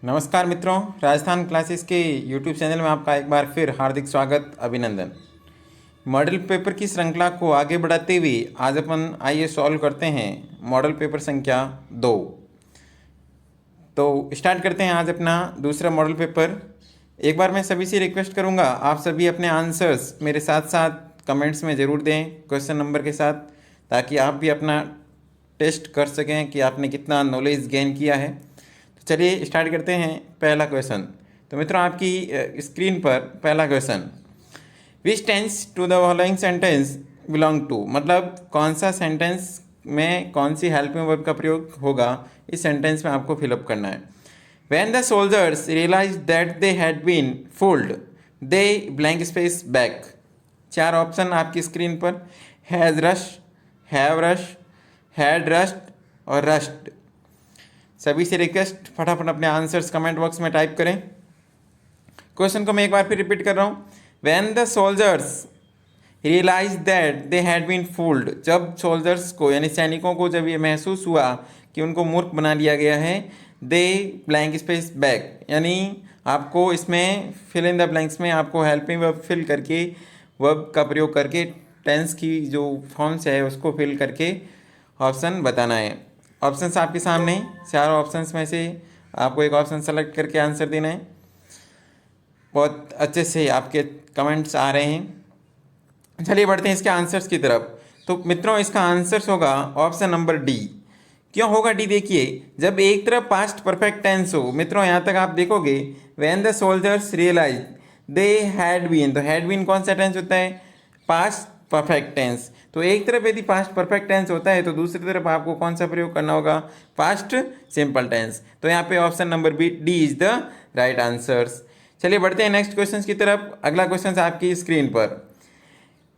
नमस्कार मित्रों, राजस्थान क्लासेस के यूट्यूब चैनल में आपका एक बार फिर हार्दिक स्वागत, अभिनंदन। मॉडल पेपर की श्रृंखला को आगे बढ़ाते हुए आज अपन आइए सॉल्व करते हैं मॉडल पेपर संख्या 2। तो स्टार्ट करते हैं आज अपना दूसरा मॉडल पेपर। एक बार मैं सभी से रिक्वेस्ट करूंगा, आप सभी अपने आंसर्स मेरे साथ साथ कमेंट्स में ज़रूर दें क्वेश्चन नंबर के साथ, ताकि आप भी अपना टेस्ट कर सकें कि आपने कितना नॉलेज गेन किया है। चलिए स्टार्ट करते हैं पहला क्वेश्चन। तो मित्रों, आपकी स्क्रीन पर पहला question, which tense to the following sentence belong to, मतलब कौन सा सेंटेंस में कौन सी हेल्पिंग वर्ब का प्रयोग होगा, इस सेंटेंस में आपको फिलअप करना है। When the soldiers realize that they had been fooled they blank space back. 4 option आपकी स्क्रीन पर, has rush, have rush, had rushed और रश्ड। सभी से रिक्वेस्ट फटाफट अपने आंसर्स कमेंट बॉक्स में टाइप करें। क्वेश्चन को मैं एक बार फिर रिपीट कर रहा हूँ। When the soldiers realize that they had been fooled, जब सोल्जर्स को यानी सैनिकों को जब ये महसूस हुआ कि उनको मूर्ख बना लिया गया है, दे ब्लैंक स्पेस बैक, यानी आपको इसमें फिल इन द ब्लैंक्स में आपको हेल्पिंग वर्ब फिल करके, वर्ब का प्रयोग करके टेंस की जो फॉर्म्स है उसको फिल करके ऑप्शन बताना है। ऑप्शंस आपके सामने, 4 ऑप्शंस में से आपको एक ऑप्शन सेलेक्ट करके आंसर देना है। बहुत अच्छे से आपके कमेंट्स आ रहे हैं। चलिए बढ़ते हैं इसके आंसर्स की तरफ। तो मित्रों, इसका आंसर्स होगा ऑप्शन नंबर डी। क्यों होगा डी? देखिए, जब एक तरफ पास्ट परफेक्ट टेंस हो, मित्रों यहाँ तक आप देखोगे, when the soldiers realize they had been, तो हैड बीन कौन सा टेंस होता है? Past perfect tense. तो एक तरफ यदि पास्ट परफेक्ट टेंस होता है तो दूसरी तरफ आपको कौन सा प्रयोग करना होगा? Past simple tense. तो यहाँ पे option number B D is the right answers. चलिए बढ़ते हैं नेक्स्ट क्वेश्चन की तरफ। अगला क्वेश्चन आपकी स्क्रीन पर,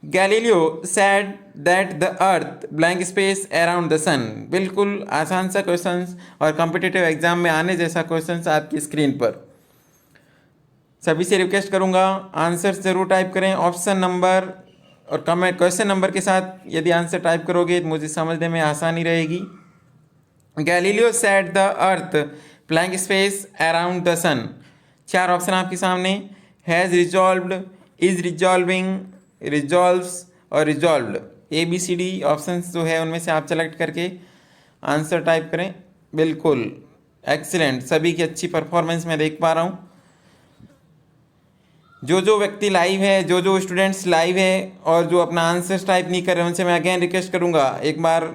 Galileo said that the earth blank space around the sun. बिल्कुल आसान सा क्वेश्चन और कॉम्पिटिटिव एग्जाम में आने जैसा क्वेश्चन आपकी स्क्रीन पर। सभी से रिक्वेस्ट करूंगा आंसर्स जरूर टाइप करें ऑप्शन नंबर और कमेंट क्वेश्चन नंबर के साथ। यदि आंसर टाइप करोगे तो मुझे समझने में आसानी रहेगी। Galileo set the earth blank space around the sun. 4 option आपके सामने, has resolved, is resolving, resolves और रिजॉल्व्ड। ABCD ऑप्शंस जो है उनमें से आप सेलेक्ट करके आंसर टाइप करें। बिल्कुल एक्सीलेंट, सभी की अच्छी परफॉर्मेंस मैं देख पा रहा हूँ। जो व्यक्ति लाइव है, जो स्टूडेंट्स लाइव है और जो अपना आंसर्स टाइप नहीं कर रहे, उनसे मैं अगेन रिक्वेस्ट करूंगा, एक बार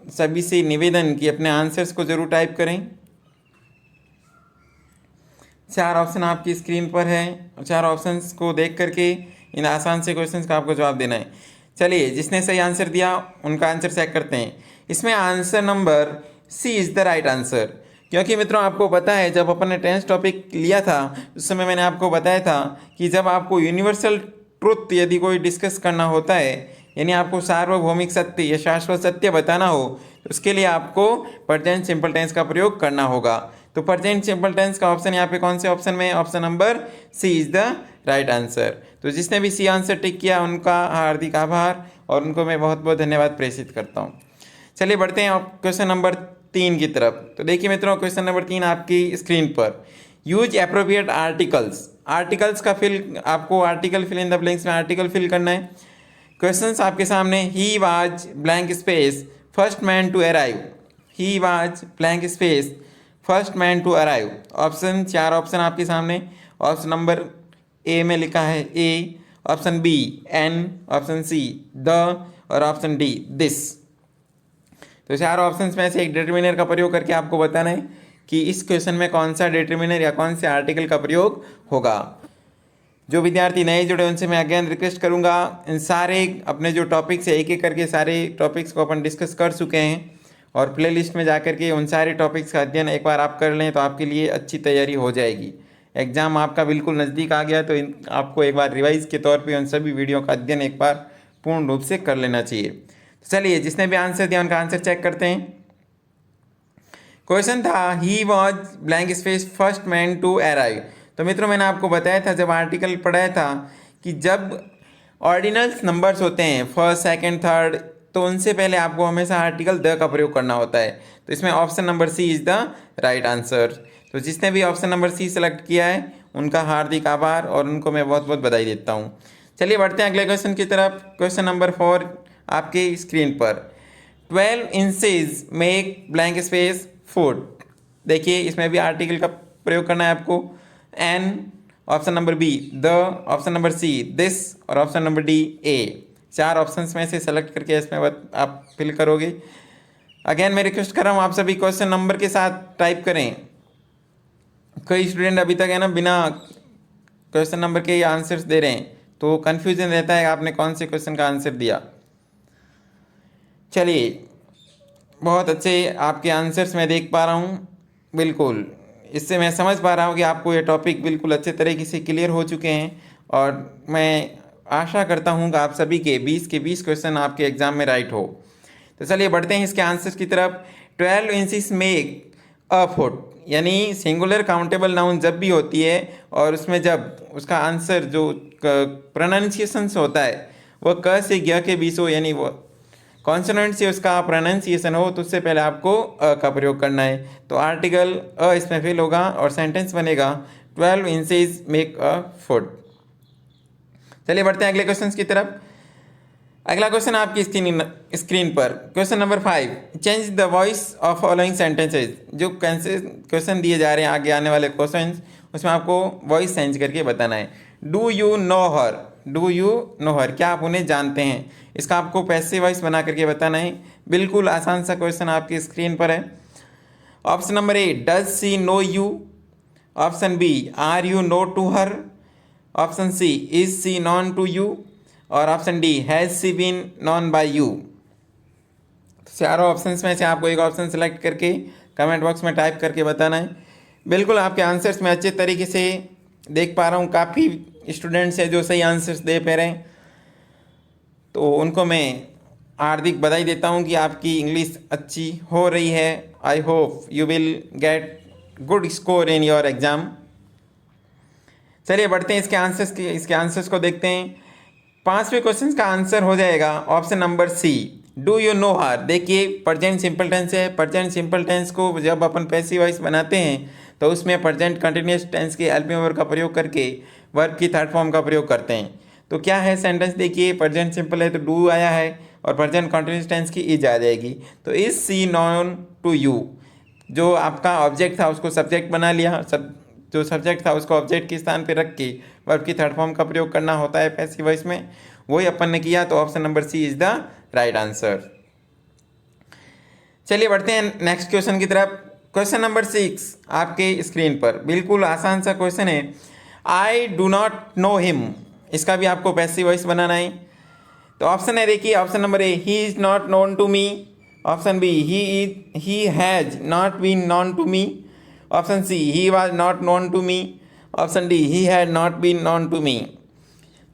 सभी से निवेदन कि अपने आंसर्स को जरूर टाइप करें। 4 ऑप्शन आपकी स्क्रीन पर है। 4 ऑप्शंस को देख करके इन आसान से क्वेश्चंस का आपको जवाब देना है। चलिए, जिसने सही आंसर दिया उनका आंसर चेक करते हैं। इसमें answer number C is the right answer. क्योंकि मित्रों, आपको पता है जब अपन ने टेंस टॉपिक लिया था उस समय मैंने आपको बताया था कि जब आपको यूनिवर्सल ट्रुथ यदि कोई डिस्कस करना होता है, यानी आपको सार्वभौमिक सत्य या शाश्वत सत्य बताना हो, तो उसके लिए आपको प्रेजेंट सिंपल टेंस का प्रयोग करना होगा। तो प्रेजेंट सिंपल टेंस का ऑप्शन यहाँ पे कौन से ऑप्शन में? Option number C is the right answer. तो जिसने भी सी आंसर टिक किया उनका हार्दिक आभार और उनको मैं बहुत बहुत धन्यवाद प्रेषित करता हूँ। चलिए बढ़ते हैं क्वेश्चन नंबर 3 की तरफ। तो देखिए मित्रों, क्वेश्चन नंबर 3 आपकी स्क्रीन पर, यूज एप्रोप्रिएट आर्टिकल्स। आर्टिकल्स का फिल, आपको article fill in the blanks में आर्टिकल फिल करना है। क्वेश्चंस आपके सामने, he was blank space first man to arrive. He was blank space first man to arrive. Option 4 option आपके सामने। Option number A में लिखा है A, option B an, option C the और ऑप्शन डी दिस। तो 4 options में से एक डिटरमिनर का प्रयोग करके आपको बताना है कि इस क्वेश्चन में कौन सा डिटरमिनर या कौन से आर्टिकल का प्रयोग होगा। जो विद्यार्थी नए जुड़े उनसे मैं अगेन रिक्वेस्ट करूंगा, इन सारे अपने जो टॉपिक्स है एक एक करके सारे टॉपिक्स को अपन डिस्कस कर चुके हैं और प्लेलिस्ट में जाकर के उन सारे टॉपिक्स का अध्ययन एक बार आप कर लें तो आपके लिए अच्छी तैयारी हो जाएगी। एग्ज़ाम आपका बिल्कुल नज़दीक आ गया तो आपको एक बार रिवाइज के तौर पे उन सभी वीडियो का अध्ययन एक बार पूर्ण रूप से कर लेना चाहिए। तो चलिए, जिसने भी आंसर दिया उनका आंसर चेक करते हैं। क्वेश्चन था he was blank space first man to arrive. तो मित्रों, मैंने आपको बताया था जब आर्टिकल पढ़ाया था कि जब ऑर्डिनल्स नंबर्स होते हैं, फर्स्ट सेकंड थर्ड, तो उनसे पहले आपको हमेशा आर्टिकल द का प्रयोग करना होता है। तो इसमें option number C is the right answer. तो जिसने भी ऑप्शन नंबर सी सेलेक्ट किया है उनका हार्दिक आभार और उनको मैं बहुत बहुत बधाई देता हूँ। चलिए बढ़ते हैं अगले क्वेश्चन की तरफ। क्वेश्चन नंबर 4 आपके स्क्रीन पर, 12 inches make blank space foot. देखिए इसमें भी आर्टिकल का प्रयोग करना है आपको। An, option number B the, option number C this और option number D a. 4 options में से सेलेक्ट करके इसमें आप फिल करोगे। अगेन मैं रिक्वेस्ट कर रहा हूँ आप सभी क्वेश्चन नंबर के साथ टाइप करें। कई स्टूडेंट अभी तक है ना बिना क्वेश्चन नंबर के आंसर्स दे रहे हैं, तो कन्फ्यूजन रहता है आपने कौन से क्वेश्चन का आंसर दिया। चलिए बहुत अच्छे आपके आंसर्स मैं देख पा रहा हूँ, बिल्कुल इससे मैं समझ पा रहा हूँ कि आपको ये टॉपिक बिल्कुल अच्छे तरीके से क्लियर हो चुके हैं। और मैं आशा करता हूँ कि आप सभी के 20 के 20 क्वेश्चन आपके एग्जाम में राइट हो। तो चलिए बढ़ते हैं इसके आंसर्स की तरफ। 12 इंचेस मेक अ फुट, यानी सिंगुलर काउंटेबल नाउन जब भी होती है और उसमें जब उसका आंसर जो प्रोनाउंसिएशन से होता है वो क से ग के बीच हो, यानी वो कॉन्सोनेंट से उसका प्रोनाउंसिएशन हो, तो उससे पहले आपको अ का प्रयोग करना है। तो आर्टिकल अ इसमें फिल होगा और सेंटेंस बनेगा 12 इंचेस मेक अ फुट। चलिए बढ़ते हैं अगले क्वेश्चन की तरफ। अगला क्वेश्चन आपकी स्क्रीन पर, question number 5, change the voice of following sentences. जो क्वेश्चन दिए जा रहे हैं आगे आने वाले क्वेश्चन, उसमें आपको वॉइस चेंज करके बताना है। Do you know her, do you know her, क्या आप उन्हें जानते हैं? इसका आपको पैसिव वॉइस बना करके बताना है। बिल्कुल आसान सा क्वेश्चन आपकी स्क्रीन पर है। Option number A, does she know you. Option B, are you know to her. Option C, is she known to you. और option D, has she been known by you. चारों options में से आपको एक option select करके comment box में type करके बताना है। बिल्कुल आपके आंसर्स में अच्छे तरीके से देख पा रहा हूँ, काफ़ी स्टूडेंट्स हैं जो सही आंसर्स दे पा रहे हैं, तो उनको मैं हार्दिक बधाई देता हूँ कि आपकी इंग्लिश अच्छी हो रही है। I hope you will get good score in your exam. चलिए बढ़ते हैं इसके आंसर्स को देखते हैं। 5वें क्वेश्चन का आंसर हो जाएगा option number C, do you know her. देखिए प्रेजेंट सिंपल टेंस है। प्रेजेंट सिंपल टेंस को जब अपन पैसिव वॉइस बनाते हैं तो उसमें प्रेजेंट कंटिन्यूअस टेंस के हेल्पिंग वर्ब का प्रयोग करके वर्ब की थर्ड फॉर्म का प्रयोग करते हैं। तो क्या है सेंटेंस, देखिए प्रेजेंट सिंपल है तो डू आया है और प्रेजेंट कंटिन्यूअस टेंस की इज आ जाएगी। तो is she known to you, जो आपका ऑब्जेक्ट था उसको सब्जेक्ट बना लिया, जो सब्जेक्ट था उसको ऑब्जेक्ट के स्थान पे रख के वर्ब की थर्ड फॉर्म का प्रयोग करना होता है पैसिव वॉइस में, वही अपन ने किया। तो option number C is the right answer. चलिए बढ़ते हैं नेक्स्ट क्वेश्चन की तरफ। क्वेश्चन नंबर 6 आपके स्क्रीन पर, बिल्कुल आसान सा क्वेश्चन है। आई डू नॉट नो हिम, इसका भी आपको पैसिव वॉइस बनाना है। तो ऑप्शन है देखिए, option number A, he is not known to me. Option B, he has not been known to me. Option C, he was not known to me. Option D, he had not been known to me.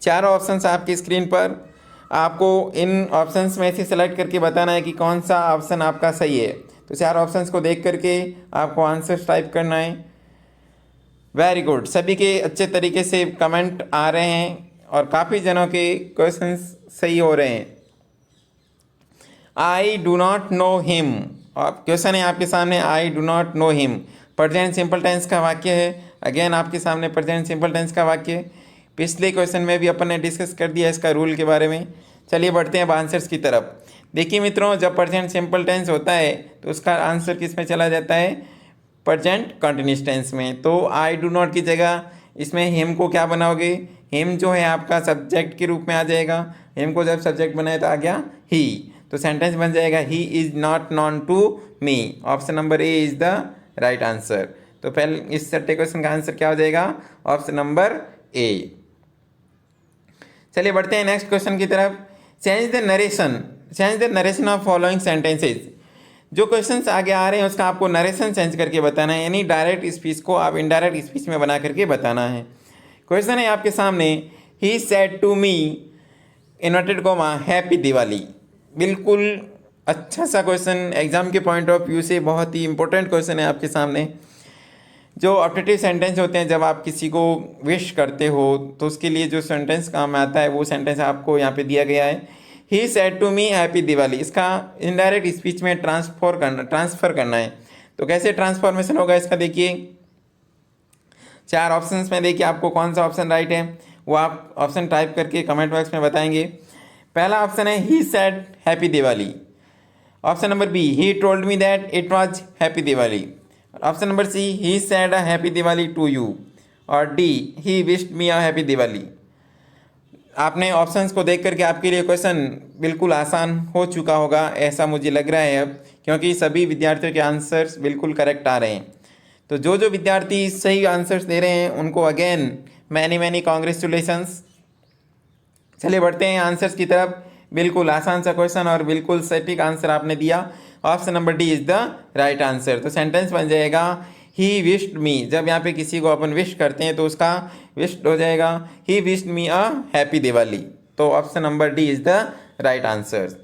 चारों options आपकी screen पर, आपको इन options में से select करके बताना है कि कौन सा ऑप्शन आपका सही है। तो 4 ऑप्शंस को देख करके आपको आंसर्स टाइप करना है। वेरी गुड, सभी के अच्छे तरीके से कमेंट आ रहे हैं और काफ़ी जनों के क्वेश्चंस सही हो रहे हैं। I do not know him, question है आपके सामने, I do not know him. Present simple tense का वाक्य है। अगेन आपके सामने प्रेजेंट सिंपल टेंस का वाक्य। पिछले क्वेश्चन में भी अपन ने डिस्कस कर दिया इसका रूल के बारे में। चलिए बढ़ते हैं अब आंसर्स की तरफ। देखिए मित्रों, जब प्रेजेंट सिंपल टेंस होता है तो उसका आंसर किस में चला जाता है, प्रेजेंट कंटिन्यूअस टेंस में। तो आई डू नॉट की जगह इसमें हिम को क्या बनाओगे, हिम जो है आपका सब्जेक्ट के रूप में आ जाएगा। हिम को जब सब्जेक्ट बनाए तो आ गया ही, तो सेंटेंस बन जाएगा he is not known to me. Option number A is the right answer. तो पहले इस छठे क्वेश्चन का आंसर क्या हो जाएगा, ऑप्शन नंबर ए। चलिए बढ़ते हैं नेक्स्ट क्वेश्चन की तरफ। Change the narration of following sentences. जो क्वेश्चंस आगे आ रहे हैं उसका आपको नरेशन चेंज करके बताना है, यानी डायरेक्ट स्पीच को आप इनडायरेक्ट स्पीच में बना करके बताना है। क्वेश्चन है आपके सामने, he said to me inverted comma happy Diwali. बिल्कुल अच्छा सा क्वेश्चन, एग्जाम के पॉइंट ऑफ व्यू से बहुत ही इंपॉर्टेंट क्वेश्चन है आपके सामने। जो ऑप्टेटिव सेंटेंस होते हैं, जब आप किसी को विश करते हो तो उसके लिए जो सेंटेंस काम आता है वो सेंटेंस आपको यहाँ पे दिया गया है। He said to me happy Diwali, इसका इनडायरेक्ट स्पीच में ट्रांसफ़र करना है। तो कैसे ट्रांसफॉर्मेशन होगा इसका, देखिए 4 ऑप्शंस में, देखिए आपको कौन सा ऑप्शन राइट है वो आप ऑप्शन टाइप करके कमेंट बॉक्स में बताएंगे। पहला ऑप्शन है he said happy Diwali. Option number B, he told me that it was happy Diwali. Option number C, he said a happy Diwali to you. और D, he wished me a happy Diwali. आपने options को देख करके आपके लिए क्वेश्चन बिल्कुल आसान हो चुका होगा ऐसा मुझे लग रहा है अब, क्योंकि सभी विद्यार्थियों के आंसर्स बिल्कुल करेक्ट आ रहे हैं। तो जो विद्यार्थी सही आंसर्स दे रहे हैं उनको अगेन मैनी कॉन्ग्रेचुलेशंस। चलिए बढ़ते हैं आंसर्स की तरफ। बिल्कुल आसान सा क्वेश्चन और बिल्कुल सटीक आंसर आपने दिया। Option number D is the right answer. तो सेंटेंस बन जाएगा ही विश्ड मी। जब यहाँ पे किसी को अपन विश करते हैं तो उसका विश्ड हो जाएगा ही wished me a happy Diwali. तो option number D is the right answer.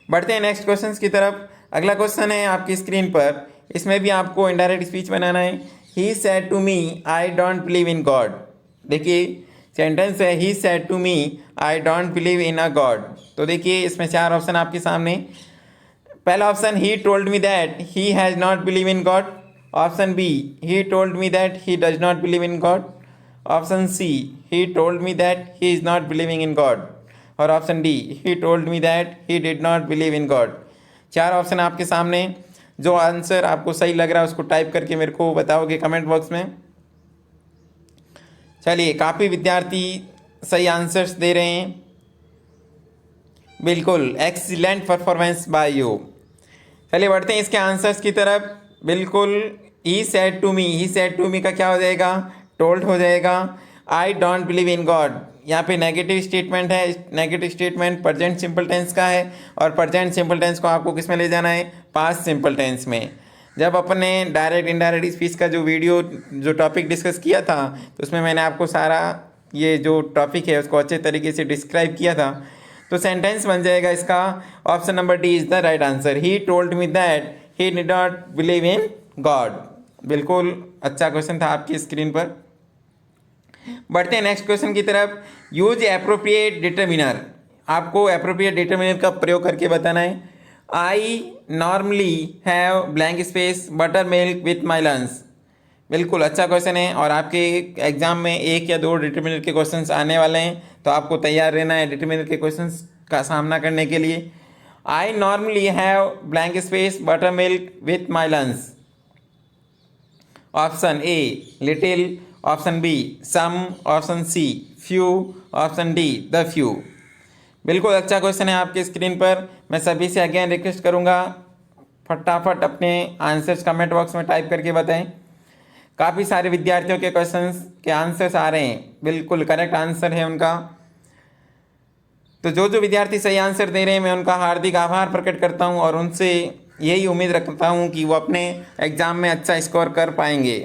बढ़ते हैं नेक्स्ट क्वेश्चन की तरफ। अगला क्वेश्चन है आपकी स्क्रीन पर, इसमें भी आपको इनडायरेक्ट स्पीच बनाना है। He said to me I don't believe in God. देखिए सेंटेंस है he said to me I don't believe in a God. तो देखिए इसमें 4 ऑप्शन आपके सामने। पहला option, he told me that he has not believe in God. Option B, he told me that he does not believe in God. Option C, he told me that he is not believing in God. और option D, he told me that he did not believe in God. 4 option आपके सामने। जो answer आपको सही लग रहा है उसको टाइप करके मेरे को बताओगे कमेंट बॉक्स में। चलिए काफ़ी विद्यार्थी सही आंसर्स दे रहे हैं, बिल्कुल एक्सीलेंट परफॉर्मेंस बाय यू। चलिए बढ़ते हैं इसके आंसर्स की तरफ। बिल्कुल ही सेड टू मी का क्या हो जाएगा, टोल्ड हो जाएगा। I don't believe in God, यहाँ पे नेगेटिव स्टेटमेंट है। Negative statement present simple tense का है और प्रेजेंट सिंपल टेंस को आपको किस में ले जाना है, पास्ट सिंपल टेंस में। जब अपने डायरेक्ट इनडायरेक्ट स्पीच का जो टॉपिक डिस्कस किया था तो उसमें मैंने आपको सारा ये जो टॉपिक है उसको अच्छे तरीके से डिस्क्राइब किया था। तो सेंटेंस बन जाएगा इसका option number D is the right answer. He told me that he did not believe in God. बिल्कुल अच्छा क्वेश्चन था आपकी स्क्रीन पर। बढ़ते हैं नेक्स्ट क्वेश्चन की तरफ। Use appropriate determiner. आपको एप्रोप्रिएट डिटर्मिनर का प्रयोग करके बताना है। आई normally have blank space butter milk with my lunch. बिल्कुल अच्छा क्वेश्चन है और आपके एग्जाम में 1 या 2 डिटर्मिनर के क्वेश्चंस आने वाले हैं, तो आपको तैयार रहना है डिटर्मिनर के क्वेश्चंस का सामना करने के लिए। I normally have blank space butter milk with my lunch. Option A little, option B some, option C few, option D the few. बिल्कुल अच्छा क्वेश्चन है आपके स्क्रीन पर। मैं सभी से अगेन रिक्वेस्ट करूंगा फटाफट अपने आंसर्स कमेंट बॉक्स में टाइप करके बताएं। काफ़ी सारे विद्यार्थियों के क्वेश्चंस के आंसर्स आ रहे हैं, बिल्कुल करेक्ट आंसर है उनका। तो जो विद्यार्थी सही आंसर दे रहे हैं मैं उनका हार्दिक आभार प्रकट करता हूं और उनसे यही उम्मीद रखता हूं कि वो अपने एग्ज़ाम में अच्छा स्कोर कर पाएंगे।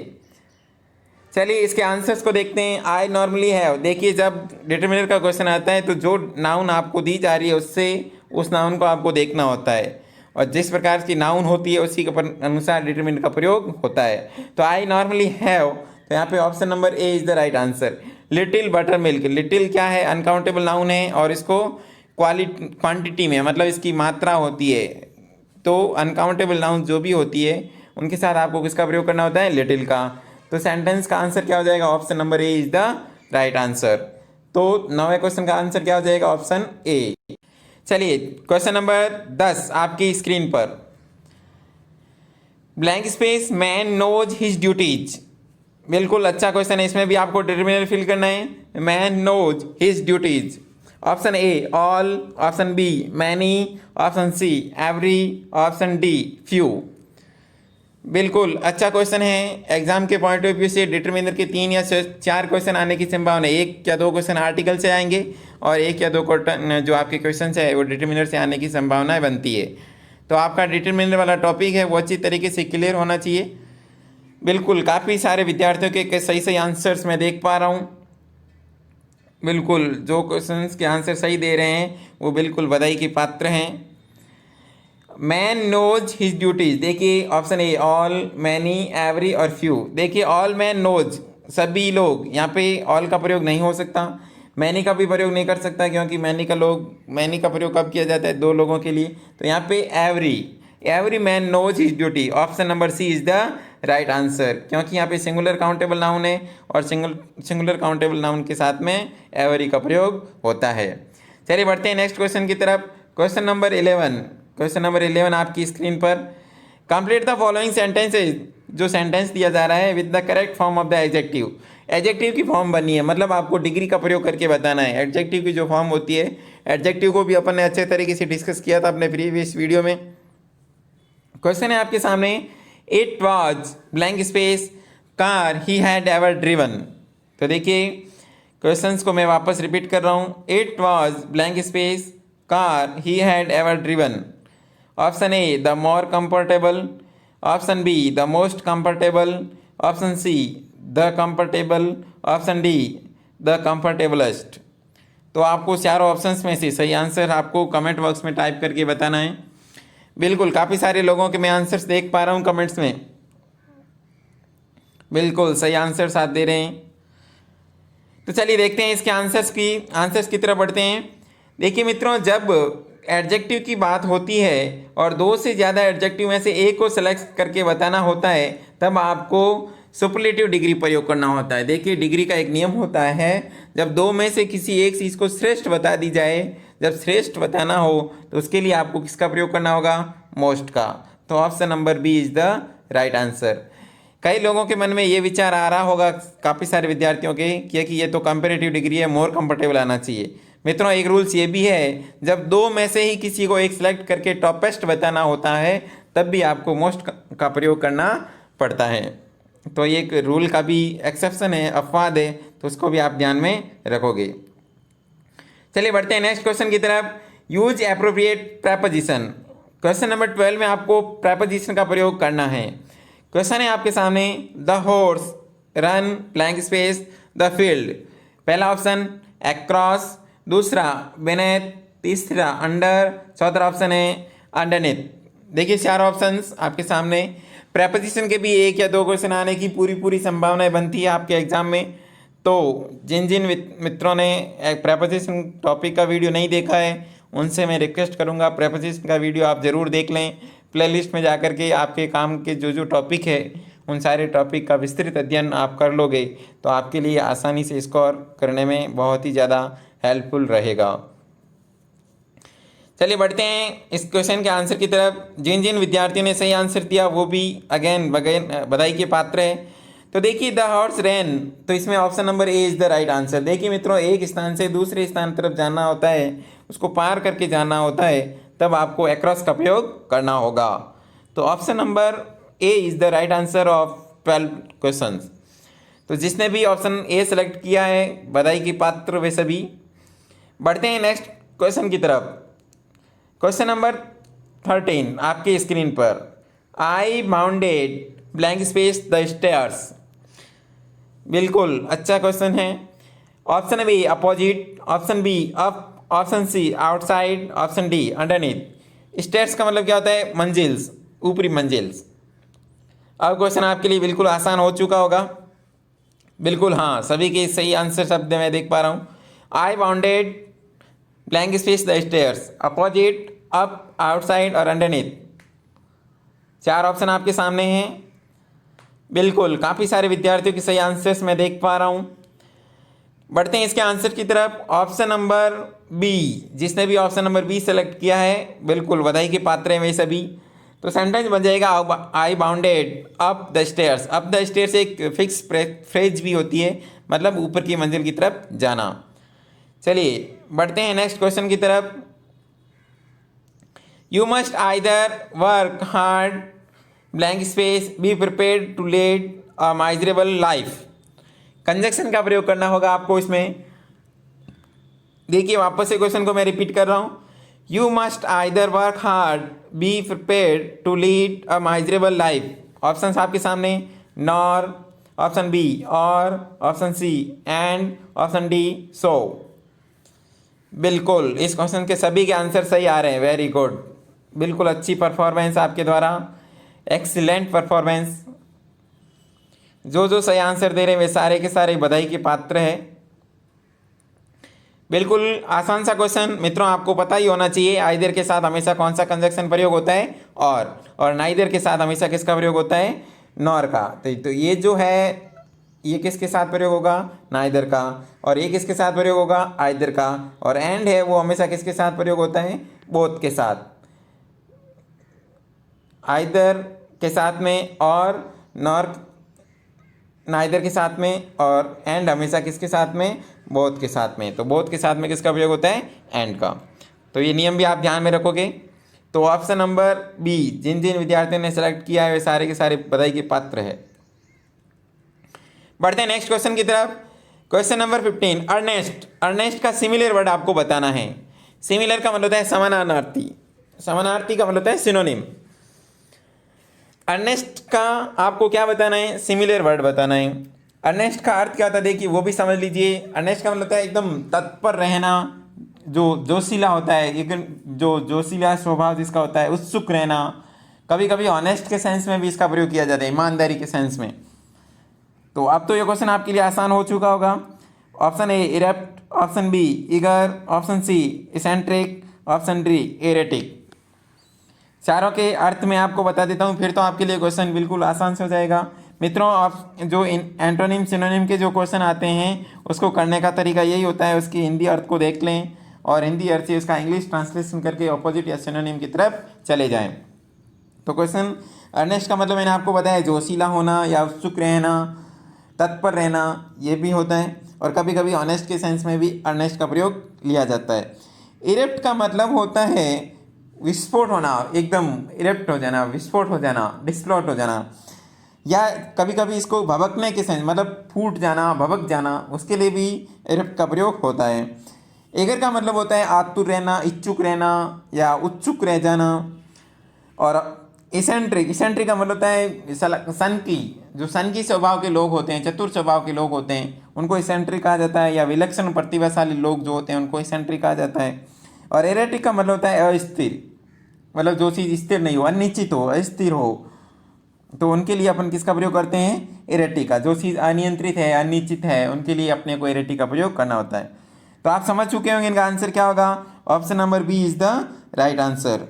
चलिए इसके आंसर्स को देखते हैं। आई नॉर्मली हैव, देखिए जब डिटर्मिनर का क्वेश्चन आता है तो जो नाउन आपको दी जा रही है उससे उस नाउन को आपको देखना होता है और जिस प्रकार की नाउन होती है उसी के अनुसार डिटर्मिनर का प्रयोग होता है। तो आई नॉर्मली हैव, तो यहाँ पे option number A is the right answer. Little butter milk, little क्या है, अनकाउंटेबल नाउन है और इसको क्वांटिटी में मतलब इसकी मात्रा होती है। तो अनकाउंटेबल नाउन जो भी होती है उनके साथ आपको किसका प्रयोग करना होता है, लिटिल का। तो सेंटेंस का आंसर क्या हो जाएगा, option number A is the right answer. तो 9वें क्वेश्चन का आंसर क्या हो जाएगा, ऑप्शन ए। चलिए क्वेश्चन नंबर 10 आपकी स्क्रीन पर। Blank space man knows his duties. बिल्कुल अच्छा क्वेश्चन है, इसमें भी आपको डिटर्मिनर फिल करना है। Man knows his duties. Option A all, option B many, option C every, option D few. बिल्कुल अच्छा क्वेश्चन है। एग्जाम के पॉइंट ऑफ व्यू से डिटर्मिनर के 3 या 4 क्वेश्चन आने की संभावना है। 1 या 2 क्वेश्चन आर्टिकल से आएंगे और 1 या 2 जो आपके क्वेश्चन है वो डिटर्मिनर से आने की संभावनाएं बनती है। तो आपका डिटर्मिनर वाला टॉपिक है वो अच्छी तरीके से क्लियर होना चाहिए। बिल्कुल काफ़ी सारे विद्यार्थियों के सही आंसर्स मैं देख पा रहा हूँ। बिल्कुल जो क्वेश्चंस के आंसर सही दे रहे हैं वो बिल्कुल बधाई के पात्र हैं। मैन नोज हिज ड्यूटीज, देखिए option A all, many, every और फ्यू। देखिए ऑल मैन नोज, सभी लोग, यहाँ पे ऑल का प्रयोग नहीं हो सकता। मैनी का भी प्रयोग नहीं कर सकता, क्योंकि मैनी का प्रयोग कब किया जाता है? दो लोगों के लिए। तो यहाँ पे every man knows his duty, option number C is the right answer, क्योंकि यहाँ पे सिंगुलर काउंटेबल नाउन है और सिंगुलर काउंटेबल नाउन के साथ में एवरी का प्रयोग होता है। चलिए बढ़ते हैं नेक्स्ट क्वेश्चन की तरफ। क्वेश्चन नंबर 11 आपकी स्क्रीन पर। कंप्लीट द फॉलोइंग सेंटेंसेज, जो सेंटेंस दिया जा रहा है with the correct form of the adjective. Adjective की फॉर्म बनी है, मतलब आपको डिग्री का प्रयोग करके बताना है। एडजेक्टिव की जो फॉर्म होती है, एडजेक्टिव को भी अपन ने अच्छे तरीके से डिस्कस किया था अपने प्रीवियस वीडियो में। क्वेश्चन है आपके सामने, it was blank space car he had ever driven. तो देखिए क्वेश्चंस को मैं वापस रिपीट कर रहा हूँ। It was blank space car he had ever driven. Option A the more comfortable, option B the most comfortable, option C the comfortable, option D the comfortablest. तो आपको चारों ऑप्शंस में से सही आंसर आपको कमेंट बॉक्स में type करके बताना है। बिल्कुल, काफ़ी सारे लोगों के मैं आंसर्स देख पा रहा हूँ कमेंट्स में। बिल्कुल सही आंसर साथ दे रहे हैं। तो चलिए देखते हैं इसके आंसर्स की तरफ बढ़ते हैं। देखिए मित्रों, जब एडजेक्टिव की बात होती है और दो से ज़्यादा एडजेक्टिव में से एक को सेलेक्ट करके बताना होता है, तब आपको सुपरलेटिव डिग्री प्रयोग करना होता है। देखिए डिग्री का एक नियम होता है, जब दो में से किसी एक चीज़ को श्रेष्ठ बता दी जाए, जब श्रेष्ठ बताना हो तो उसके लिए आपको किसका प्रयोग करना होगा? मोस्ट का। तो option number B is the right answer. कई लोगों के मन में ये विचार आ रहा होगा, काफ़ी सारे विद्यार्थियों के, कि ये तो कंपेरेटिव डिग्री है, मोर कंफर्टेबल आना चाहिए। मित्रों एक रूल्स ये भी है, जब दो में से ही किसी को एक सिलेक्ट करके टॉपेस्ट बताना होता है, तब भी आपको मोस्ट का प्रयोग करना पड़ता है। तो ये एक रूल का भी एक्सेप्शन है, अपवाद है, तो उसको भी आप ध्यान में रखोगे। चलिए बढ़ते हैं नेक्स्ट क्वेश्चन की तरफ। Use appropriate preposition. Question number 12 में आपको प्रेपोजिशन का प्रयोग करना है। क्वेश्चन है आपके सामने, the horse run blank space the field. पहला ऑप्शन अक्रॉस, दूसरा बेनेथ, तीसरा अंडर, चौथा ऑप्शन है अंडरनेथ। देखिए चार ऑप्शंस आपके सामने। प्रेपोजिशन के भी एक या दो क्वेश्चन आने की पूरी संभावनाएं बनती है आपके एग्जाम में। तो जिन मित्रों ने प्रेपोजिशन टॉपिक का वीडियो नहीं देखा है, उनसे मैं रिक्वेस्ट करूंगा प्रेपोजिशन का वीडियो आप ज़रूर देख लें। प्लेलिस्ट में जाकर के आपके काम के जो टॉपिक है, उन सारे टॉपिक का विस्तृत अध्ययन आप कर लोगे तो आपके लिए आसानी से स्कोर करने में बहुत ही ज़्यादा हेल्पफुल रहेगा। चलिए बढ़ते हैं इस क्वेश्चन के आंसर की तरफ। जिन विद्यार्थियों ने सही आंसर दिया वो भी अगेन बधाई के पात्र है। तो देखिए द हॉर्स रैन, तो इसमें option number A is the right answer. देखिए मित्रों, एक स्थान से दूसरे स्थान तरफ जाना होता है, उसको पार करके जाना होता है, तब आपको अक्रॉस का प्रयोग करना होगा। तो option number A is the right answer of 12 questions. तो जिसने भी ऑप्शन ए सेलेक्ट किया है, बधाई की पात्र वे सभी। बढ़ते हैं नेक्स्ट क्वेश्चन की तरफ। क्वेश्चन नंबर 13 आपके स्क्रीन पर। I mounted blank space the stairs. बिल्कुल अच्छा क्वेश्चन है। Option B opposite, option B up, option C outside, option D underneath. Stairs का मतलब क्या होता है? मंजिल्स, ऊपरी मंजिल्स। अब क्वेश्चन आपके लिए बिल्कुल आसान हो चुका होगा। बिल्कुल हाँ, सभी के सही आंसर शब्द मैं देख पा रहा हूँ। I bounded blank space the stairs, opposite, up, outside और अंडरनीथ। चार ऑप्शन आपके सामने हैं। बिल्कुल काफ़ी सारे विद्यार्थियों के सही आंसर्स मैं देख पा रहा हूँ। बढ़ते हैं इसके आंसर की तरफ। ऑप्शन नंबर बी, जिसने भी ऑप्शन नंबर बी सेलेक्ट किया है, बिल्कुल बधाई के पात्र हैं वे सभी। तो सेंटेंस बन जाएगा I bounded up the stairs. Up the stairs एक फिक्स फ्रेज भी होती है, मतलब ऊपर की मंजिल की तरफ जाना। चलिए बढ़ते हैं नेक्स्ट क्वेश्चन की तरफ। You must either work hard blank space be prepared to lead a miserable life. Conjunction का प्रयोग करना होगा आपको इसमें। देखिए वापस से क्वेश्चन को मैं रिपीट कर रहा हूँ। You must either work hard be prepared to lead a miserable life. Options आपके सामने, nor, option B or, option C and, option D so. बिल्कुल इस क्वेश्चन के सभी के आंसर सही आ रहे हैं। वेरी गुड, बिल्कुल अच्छी परफॉर्मेंस आपके द्वारा, एक्सीलेंट परफॉर्मेंस। जो सही आंसर दे रहे हैं वे सारे के सारे बधाई के पात्र हैं। बिल्कुल आसान सा क्वेश्चन मित्रों, आपको पता ही होना चाहिए आइदर के साथ हमेशा कौन सा कंजक्शन प्रयोग होता है, और नाइदर के साथ हमेशा किसका प्रयोग होता है, नॉर का। तो ये जो है ये किसके साथ प्रयोग होगा, नाइदर का, और ये किसके साथ प्रयोग होगा, आइदर का, और एंड है वो हमेशा किसके साथ प्रयोग होता है, बोथ के साथ, आइदर के साथ में और नॉर नाइदर के साथ में, और एंड हमेशा किसके साथ में, बोथ के साथ में। तो बोथ के साथ में किसका प्रयोग होता है, एंड का। तो ये नियम भी आप ध्यान में रखोगे। तो ऑप्शन नंबर बी, जिन जिन विद्यार्थियों ने सेलेक्ट किया है वे सारे के सारे बधाई के पात्र है। बढ़ते हैं नेक्स्ट क्वेश्चन की तरफ। Question number 15, earnest. अर्नेस्ट का सिमिलर वर्ड आपको बताना है। सिमिलर का मतलब होता है समानार्थी, समानार्थी का मतलब होता है सिनोनिम। अर्नेस्ट का आपको क्या बताना है, सिमिलर वर्ड बताना है। अर्नेस्ट का अर्थ क्या होता है देखिए वो भी समझ लीजिए। अर्नेस्ट का मतलब होता है एकदम तत्पर रहना, जो जोशीला होता है, एकदम जो जोशीला स्वभाव जिसका होता है, उत्सुक रहना। कभी कभी ऑनेस्ट के सेंस में भी इसका प्रयोग किया जाता है, ईमानदारी के सेंस में। तो अब तो ये क्वेश्चन आपके लिए आसान हो चुका होगा। Option A erupt, option B eager, option C eccentric, option D erratic. चारों के अर्थ में आपको बता देता हूँ, फिर तो आपके लिए क्वेश्चन बिल्कुल आसान से हो जाएगा। मित्रों आप जो एंटोनिम सिनोनिम के जो क्वेश्चन आते हैं उसको करने का तरीका यही होता है, उसकी हिंदी अर्थ को देख लें और हिंदी अर्थ से उसका इंग्लिश ट्रांसलेशन करके ऑपोजिट या सिनोनिम की तरफ चले जाएं। तो क्वेश्चन अर्नेस्ट का मतलब मैंने आपको बताया जोशीला होना या उत्सुक रहना, तत्पर रहना, ये भी होता है। और कभी कभी ऑनेस्ट के सेंस में भी अर्नेस्ट का प्रयोग लिया जाता है। इरेप्ट का मतलब होता है विस्फोट होना, एकदम इरेप्ट हो जाना, विस्फोट हो जाना, डिस्प्लॉट हो जाना, या कभी कभी इसको भभकने के सेंस मतलब फूट जाना, भभक जाना, उसके लिए भी इरेप्ट का प्रयोग होता है। एगर का मतलब होता है आतुर रहना, इच्छुक रहना या उत्सुक रह जाना। और इसेंट्रिक, इसेंट्रिक का मतलब होता है सन की, जो सन की स्वभाव के लोग होते हैं, चतुर स्वभाव के लोग होते हैं, उनको इसेंट्रिक कहा जाता है। या विलक्षण प्रतिभाशाली लोग जो होते हैं उनको इसेंट्रिक कहा जाता है। और एरेटिक का मतलब होता है अस्थिर, मतलब जो चीज़ स्थिर नहीं हो, अनिश्चित हो, अस्थिर हो, तो उनके लिए अपन किसका प्रयोग करते हैं, एरेटिक का। जो चीज़ अनियंत्रित है, अनिश्चित है, उनके लिए अपने को एरेटिक का प्रयोग करना होता है। तो आप समझ चुके होंगे इनका आंसर क्या होगा। Option number B is the right answer.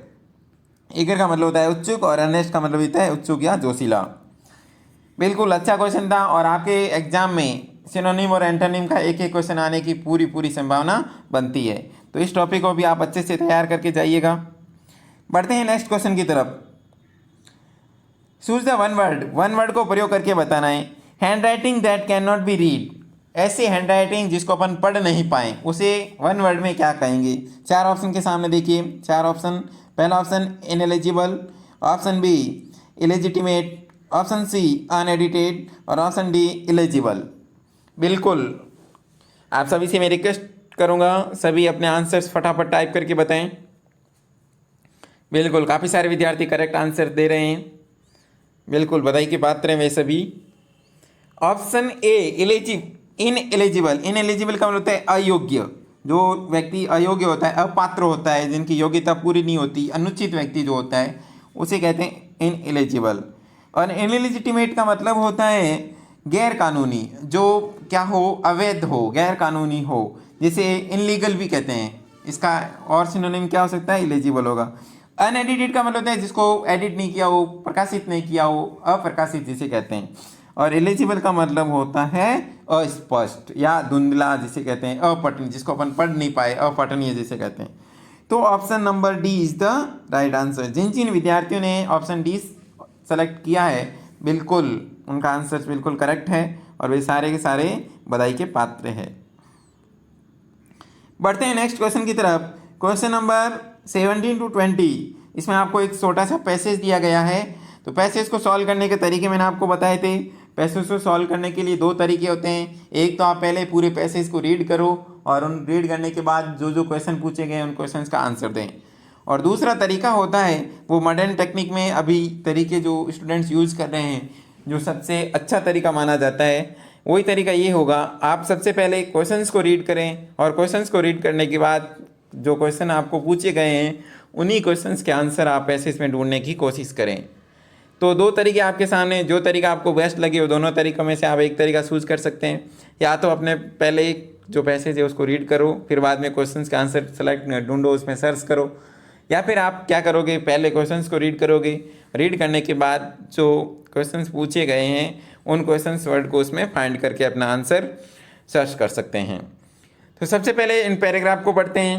Eager का मतलब होता है उत्सुक और अर्नेस्ट का मतलब होता है उत्सुक या जोशीला। बिल्कुल अच्छा क्वेश्चन था और आपके एग्जाम में सिनोनिम और एंटोनिम का एक एक क्वेश्चन आने की पूरी पूरी संभावना बनती है। तो इस टॉपिक को भी आप अच्छे से तैयार करके जाइएगा। बढ़ते हैं नेक्स्ट क्वेश्चन की तरफ। Choose the one word, one word को प्रयोग करके बताना है। Hand writing that can not be read, ऐसी हैंड राइटिंग जिसको अपन पढ़ नहीं पाए उसे वन वर्ड में क्या कहेंगे। चार ऑप्शन के सामने देखिए, चार ऑप्शन। पहला option ineligible, option B illegitimate, option C unedited और ऑप्शन डी इलेजिबल। बिल्कुल आप सभी से मैं रिक्वेस्ट करूंगा, सभी अपने आंसर्स फटाफट टाइप करके बताएं। बिल्कुल काफ़ी सारे विद्यार्थी करेक्ट आंसर दे रहे हैं, बिल्कुल बधाई के पात्र हैं वे सभी। ऑप्शन ए इनएलिजिबल, इनएलिजिबल का मतलब होता है अयोग्य, जो व्यक्ति अयोग्य होता है, अपात्र होता है, जिनकी योग्यता पूरी नहीं होती, अनुचित व्यक्ति जो होता है उसे कहते हैं इनएलिजिबल। और इनएलिजिटिमेट का मतलब होता है गैर कानूनी, जो क्या हो, अवैध हो, गैर कानूनी हो, जिसे इनलीगल भी कहते हैं। इसका और सिनोनिम क्या हो सकता है, इलिजिबल होगा। अनएडिटेड का मतलब होता है जिसको एडिट नहीं किया हो, प्रकाशित नहीं किया हो, अप्रकाशित जिसे कहते हैं। और एलिजिबल का मतलब होता है अस्पष्ट या धुंधला जिसे कहते हैं, अपठनीय, जिसको अपन पढ़ नहीं पाए, अपठनीय जिसे कहते हैं। तो option number D is the right answer. जिन जिन विद्यार्थियों ने ऑप्शन डी सेलेक्ट किया है बिल्कुल उनका आंसर बिल्कुल करेक्ट है और वे सारे के सारे बधाई के पात्र हैं। बढ़ते हैं नेक्स्ट क्वेश्चन की तरफ। क्वेश्चन नंबर 17 to 20, इसमें आपको एक छोटा सा पैसेज दिया गया है। तो पैसेज को सॉल्व करने के तरीके मैंने आपको बताए थे। पैसेज को सॉल्व करने के लिए दो तरीके होते हैं। एक तो आप पहले पूरे पैसेज को रीड करो और उन रीड करने के बाद जो जो क्वेश्चन पूछे गए उन क्वेश्चन का आंसर दें। और दूसरा तरीका होता है वो मॉडर्न टेक्निक में अभी तरीके जो स्टूडेंट्स यूज़ कर रहे हैं, जो सबसे अच्छा तरीका माना जाता है, वही तरीका ये होगा। आप सबसे पहले क्वेश्चंस को रीड करें और क्वेश्चंस को रीड करने के बाद जो क्वेश्चन आपको पूछे गए हैं उन्हीं क्वेश्चंस के आंसर आप पैसेज में ढूंढने की कोशिश करें। तो दो तरीके आपके सामने, जो तरीका आपको बेस्ट लगे वो दोनों तरीकों में से आप एक तरीका चूज कर सकते हैं। या तो अपने पहले जो पैसेज है उसको रीड करो, फिर बाद में क्वेश्चंस के आंसर सेलेक्ट ढूंढो, उसमें सर्च करो, या फिर आप क्या करोगे, पहले क्वेश्चंस को रीड करोगे, रीड करने के बाद जो क्वेश्चंस पूछे गए हैं उन क्वेश्चंस वर्ड को उसमें फाइंड करके अपना आंसर सर्च कर सकते हैं। तो सबसे पहले इन पैराग्राफ को पढ़ते हैं,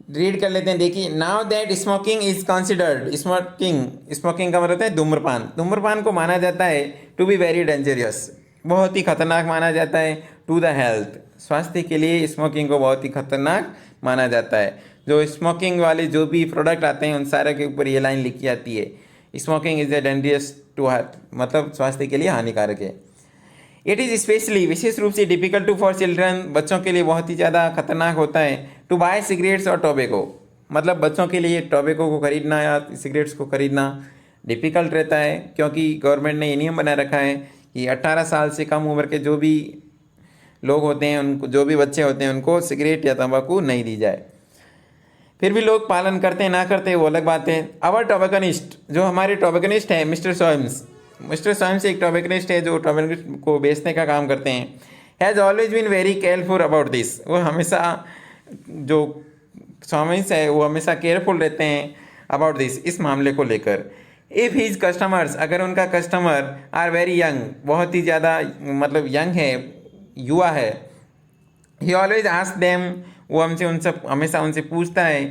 रीड कर लेते हैं। देखिए, now that smoking is considered, smoking का मतलब है धूम्रपान को माना जाता है टू बी वेरी डेंजरियस, बहुत ही खतरनाक माना जाता है, टू द हेल्थ, स्वास्थ्य के लिए स्मोकिंग को बहुत ही खतरनाक माना जाता है। जो स्मोकिंग वाले जो भी प्रोडक्ट आते हैं उन सारे के ऊपर ये लाइन लिखी जाती है, smoking is a dangerous to health, मतलब स्वास्थ्य के लिए हानिकारक है। इट इज़ स्पेशली, विशेष रूप से डिफिकल्ट टू फॉर चिल्ड्रन, बच्चों के लिए बहुत ही ज़्यादा खतरनाक होता है, टू बाय सिगरेट्स और टोबैको, मतलब बच्चों के लिए टोबैको को खरीदना या सिगरेट्स को खरीदना डिफ़िकल्ट रहता है, क्योंकि गवर्नमेंट ने ये नियम बना रखा है कि 18 साल से कम उम्र के जो भी लोग होते हैं, उनको, जो भी बच्चे होते हैं, उनको सिगरेट या तंबाकू नहीं दी जाए। फिर भी लोग पालन करते हैं ना करते वो अलग बात है। अवर टोबैकोनिस्ट, जो हमारे टोबैकोनिस्ट है मिस्टर सोइम्स एक टोबैकोनिस्ट है जो टोबैको को बेचने का काम करते हैं, has always been very careful about this, वो हमेशा, जो सोइम्स है वो हमेशा केयरफुल रहते हैं अबाउट दिस, इस मामले को लेकर। इफ़ हीज कस्टमर्स, अगर उनका कस्टमर आर वेरी यंग, बहुत ही ज़्यादा मतलब यंग है, युवा है, ही ऑलवेज आस्क देम, वो उनसे हमेशा उनसे पूछता है,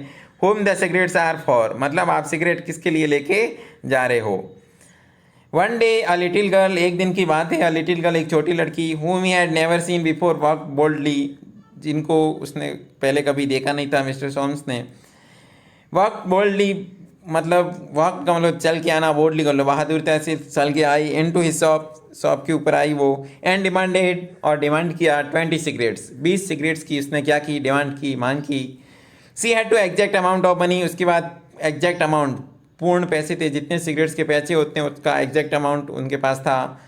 whom the cigarettes are for, मतलब आप सिगरेट किसके लिए लेके जा रहे हो। One day a little girl, एक दिन की बात है, अ लिटिल गर्ल, एक छोटी लड़की, whom he had never seen before walked boldly, जिनको उसने पहले कभी देखा नहीं था मिस्टर सोम्स ने। वॉक बोल्डली, मतलब वॉक का मतलब चल के आना, बोल्डली कर लो, बहादुरता से चल के आई, इनटू हिज शॉप के ऊपर आई वो, एंड डिमांडेड, और डिमांड किया 20 सिगरेट्स, 20 सिगरेट्स की उसने क्या की, डिमांड की, मांग की। She had to exact amount of money, उसके बाद एग्जैक्ट अमाउंट, पूर्ण पैसे थे, जितने सिगरेट्स के पैसे होते हैं उसका एग्जैक्ट अमाउंट उनके पास था,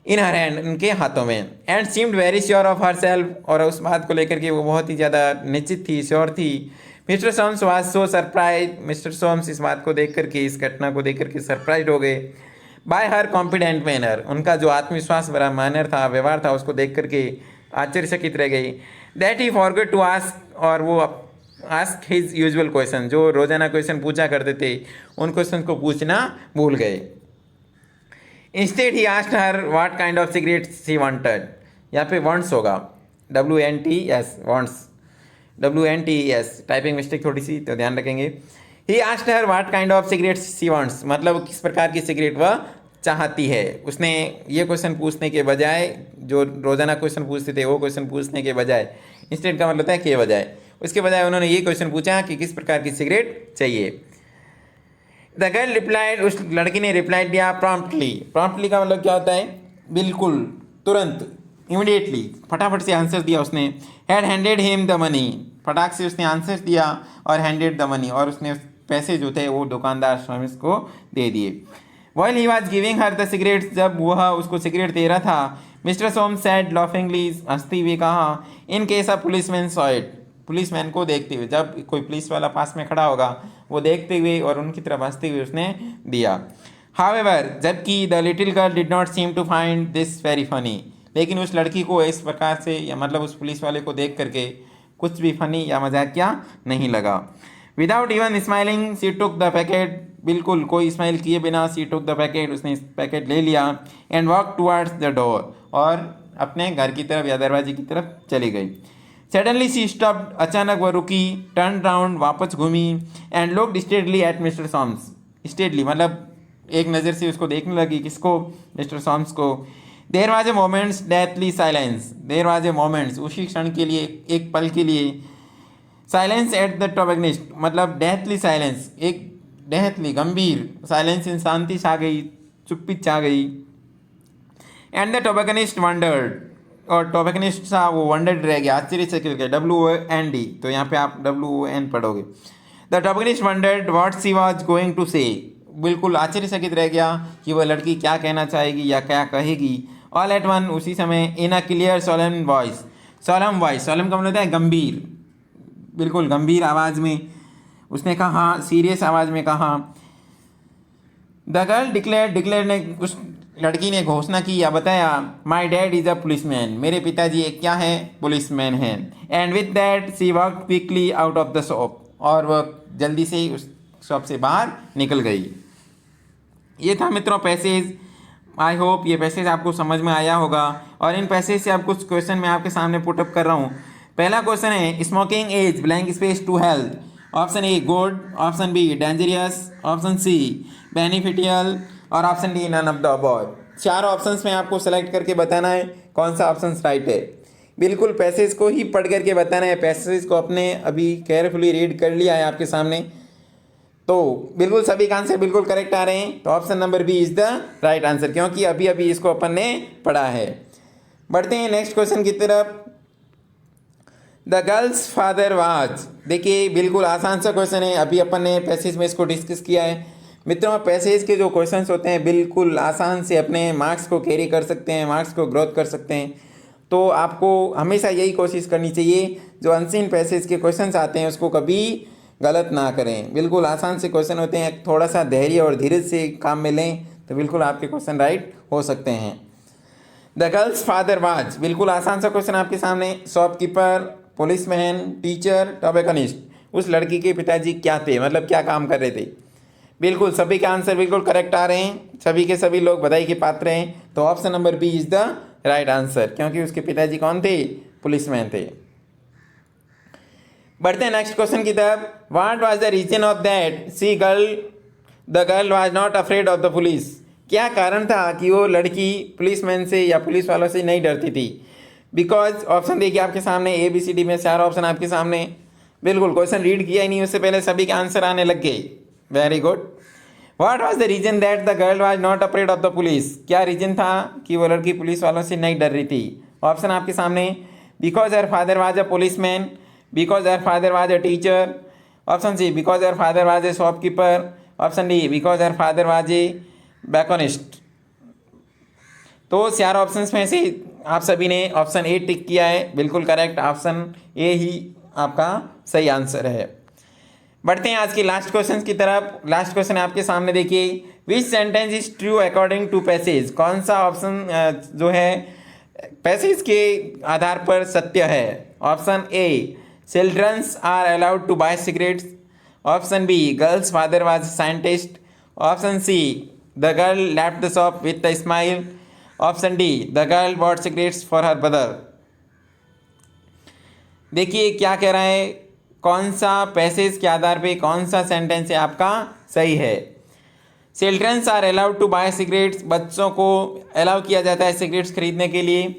इन हर हैंड, उनके हाथों में। And seemed very sure of her self, और उस बात को लेकर के वो बहुत ही ज़्यादा निश्चित थी, श्योर थी। Mister Soames was so surprise, Mister Soames इस बात को देख करके, इस घटना को देख करके सरप्राइज हो गए। बाय हर कॉन्फिडेंट मैनर, उनका जो आत्मविश्वास भरा मैनर था, व्यवहार था, उसको देख करके आश्चर्यचकित रह गई। That he forget to ask, और वो आस्क हिज यूजुअल क्वेश्चन, जो रोजाना क्वेश्चन पूछा करते थे उन क्वेश्चन को पूछना भूल गए। Instead he asked her what kind of cigarettes she wanted, यहाँ पे वांट्स होगा, WNTS, wants, WNTES, typing mistake थोड़ी सी, तो ध्यान रखेंगे। He asked her what kind of cigarettes she wants, मतलब किस प्रकार की सिगरेट वह चाहती है। उसने ये क्वेश्चन पूछने के बजाय, जो रोजाना क्वेश्चन पूछते थे वो क्वेश्चन पूछने के बजाय, इंस्टेड का मतलब होता है के बजाय, उसके बजाय उन्होंने ये क्वेश्चन पूछा कि किस प्रकार की सिगरेट चाहिए। द गर्ल रिप्लाइड, उस लड़की ने रिप्लाई दिया प्रॉम्प्टली, प्रॉम्प्टली का मतलब क्या होता है, बिल्कुल, तुरंत, इमीडिएटली, फटाफट से आंसर दिया उसने। Had handed him the money, फटाक से उसने आंसर दिया, और हैंडेड द मनी, और उसने पैसे जो थे वो दुकानदार स्वामिस को दे दिए। While he was giving her the cigarettes, जब वह उसको सिगरेट दे रहा था, मिस्टर सोम्स said laughingly, हंसते हुए कहा, in case a policeman saw it, policeman को देखते हुए, जब कोई पुलिस वाला पास में खड़ा होगा वो देखते हुए और उनकी तरफ हंसते हुए उसने दिया। However, जबकि the little girl did not seem to find this very funny, लेकिन उस लड़की को इस प्रकार से, या मतलब उस पुलिस वाले को देख करके कुछ भी फनी या मजाकिया नहीं लगा। Without even smiling she took the packet, बिल्कुल कोई स्माइल किए बिना सी टुक द पैकेट, उसने इस पैकेट ले लिया, and walk towards the door, और अपने घर की तरफ या दरवाजे की तरफ चली गई। सडनली सी स्टॉप्ड, अचानक वह रुकी, टर्न राउंड, वापस घूमी, and looked steadily at Mister Soames, steadily मतलब एक नज़र से उसको देखने लगी, किसको, मिस्टर सॉम्स को। There was a moments deathly silence, there was a moments, उसी क्षण के लिए, एक पल के लिए, साइलेंस एट द टोबैकोनिस्ट, मतलब डेथली साइलेंस, एक डेथली गंभीर साइलेंस, इन शांति छा गई, चुप्पी छा गई। एंड द टोबैकोनिस्ट वंडर्ड, और टोबैकोनिस्ट सा वो वंडर्ड रह गया, आश्चर्य से गया, WOND, तो यहाँ पे आप WON पढ़ोगे। The tobacconist wondered what she was going to say, बिल्कुल आश्चर्यचकित रह गया कि वह लड़की क्या कहना चाहेगी या क्या कहेगी। ऑल एट वन, उसी समय, इन अ क्लियर सोलम वॉइस, सोलम वॉइस, सोलम का मतलब होता है गंभीर, बिल्कुल गंभीर आवाज़ में उसने कहा, सीरियस आवाज़ में कहा। द गर्ल डिक्लेयर, डिक्लेयर ने, उस लड़की ने घोषणा की या बताया, my dad is a policeman, मेरे पिताजी एक क्या है, पुलिसमैन हैं। And with that she walk quickly out of the shop, और वह जल्दी से उस शॉप से बाहर निकल गई। ये था मित्रों पैसेज। आई होप ये पैसेज आपको समझ में आया होगा, और इन पैसेज से आप कुछ क्वेश्चन मैं आपके सामने पुटअप कर रहा हूँ। पहला क्वेश्चन है, smoking is blank space to health. Option A good, option B dangerous, option C beneficial, और option D none of the above. चार ऑप्शंस में आपको सेलेक्ट करके बताना है कौन सा ऑप्शन राइट है। बिल्कुल पैसेज को ही पढ़ करके बताना है। पैसेज को अपने अभी केयरफुली रीड कर लिया है आपके सामने, तो बिल्कुल सभी का आंसर बिल्कुल करेक्ट आ रहे हैं। तो option number B is the right answer, क्योंकि अभी अभी इसको अपन ने पढ़ा है। बढ़ते हैं नेक्स्ट क्वेश्चन की तरफ। द गर्ल्स फादर वाज, देखिए बिल्कुल आसान सा क्वेश्चन है, अभी अपन ने पैसेज में इसको डिस्कस किया है। मित्रों पैसेज के जो क्वेश्चंस होते हैं बिल्कुल आसान से अपने मार्क्स को कैरी कर सकते हैं, मार्क्स को ग्रोथ कर सकते हैं। तो आपको हमेशा यही कोशिश करनी चाहिए, जो अनसीन पैसेज के क्वेश्चंस आते हैं उसको कभी गलत ना करें। बिल्कुल आसान से क्वेश्चन होते हैं, थोड़ा सा धैर्य और धीरज से काम में लें तो बिल्कुल आपके क्वेश्चन राइट हो सकते हैं। द गर्ल्स फादर वाज, बिल्कुल आसान सा क्वेश्चन आपके सामने। शॉपकीपर, पुलिसमैन, टीचर, टॉबैकोनिस्ट, उस लड़की के पिताजी क्या थे, मतलब क्या काम कर रहे थे। बिल्कुल सभी के आंसर बिल्कुल करेक्ट आ रहे हैं, सभी के सभी लोग बधाई के पात्र हैं। तो option number B is the right answer, क्योंकि उसके पिताजी कौन थे, पुलिसमैन थे। बढ़ते हैं नेक्स्ट क्वेश्चन की तरफ। What was the reason of that she girl the girl was not afraid of the police, क्या कारण था कि वो लड़की पुलिसमैन से या पुलिस वालों से नहीं डरती थी। बिकॉज ऑप्शन देखिए आपके सामने, ए बी सी डी में चार ऑप्शन आपके सामने। बिल्कुल क्वेश्चन रीड किया ही नहीं उससे पहले सभी के आंसर आने लग गए, very good. What was the reason that the girl was not afraid of the police, क्या रीजन था कि वो लड़की पुलिस वालों से नहीं डर रही थी। ऑप्शन आपके सामने, because her father was a policeman, because her father was a teacher, option C because her father was a shopkeeper, option D because her father was a बैकोनिस्ट। तो चार ऑप्शंस में से आप सभी ने ऑप्शन ए टिक किया है, बिल्कुल करेक्ट, ऑप्शन ए ही आपका सही आंसर है। बढ़ते हैं आज की लास्ट क्वेश्चन की तरफ। लास्ट क्वेश्चन आपके सामने देखिए, which sentence is true according to passage, कौन सा ऑप्शन जो है पैसेज के आधार पर सत्य है। Option A childrens are allowed to buy cigarettes, option B girl's father was scientist, option C the girl left the shop with a smile, option D the girl bought cigarettes for her brother. देखिए क्या कह रहा है, कौन सा passage के आधार पे कौन सा सेंटेंस है आपका सही है। Childrens are allowed to buy cigarettes, बच्चों को अलाउ किया जाता है सिगरेट्स खरीदने के लिए।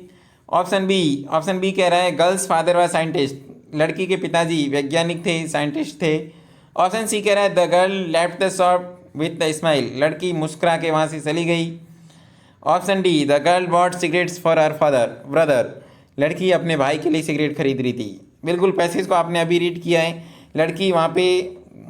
ऑप्शन बी कह रहा है गर्ल्स फादर वाज साइंटिस्ट, लड़की के पिताजी वैज्ञानिक थे, साइंटिस्ट थे। ऑप्शन सी कह रहा है the girl left the shop with the smile, लड़की मुस्कुरा के वहाँ से चली गई। Option D the girl bought cigarettes for her brother, लड़की अपने भाई के लिए सिगरेट खरीद रही थी। बिल्कुल पैसेज को आपने अभी रीड किया है, लड़की वहाँ पे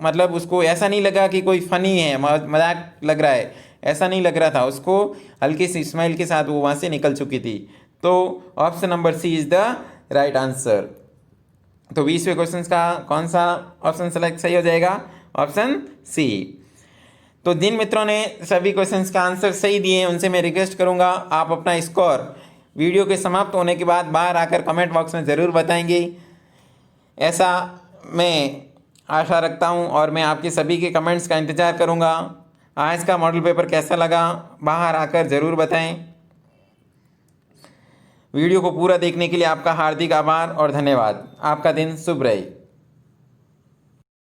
मतलब उसको ऐसा नहीं लगा कि कोई फ़नी है, मजाक लग रहा है, ऐसा नहीं लग रहा था, उसको हल्के से स्माइल के साथ वो वहाँ से निकल चुकी थी। तो option number C is the right answer. तो 20वें क्वेश्चन का कौन सा ऑप्शन सेलेक्ट सही हो जाएगा, ऑप्शन सी। तो जिन मित्रों ने सभी क्वेश्चंस का आंसर सही दिए हैं उनसे मैं रिक्वेस्ट करूंगा आप अपना स्कोर वीडियो के समाप्त होने के बाद बाहर आकर कमेंट बॉक्स में ज़रूर बताएंगे, ऐसा मैं आशा रखता हूं, और मैं आपके सभी के कमेंट्स का इंतज़ार करूंगा। आज का मॉडल पेपर कैसा लगा बाहर आकर ज़रूर बताएं। वीडियो को पूरा देखने के लिए आपका हार्दिक आभार और धन्यवाद। आपका दिन शुभ रहे।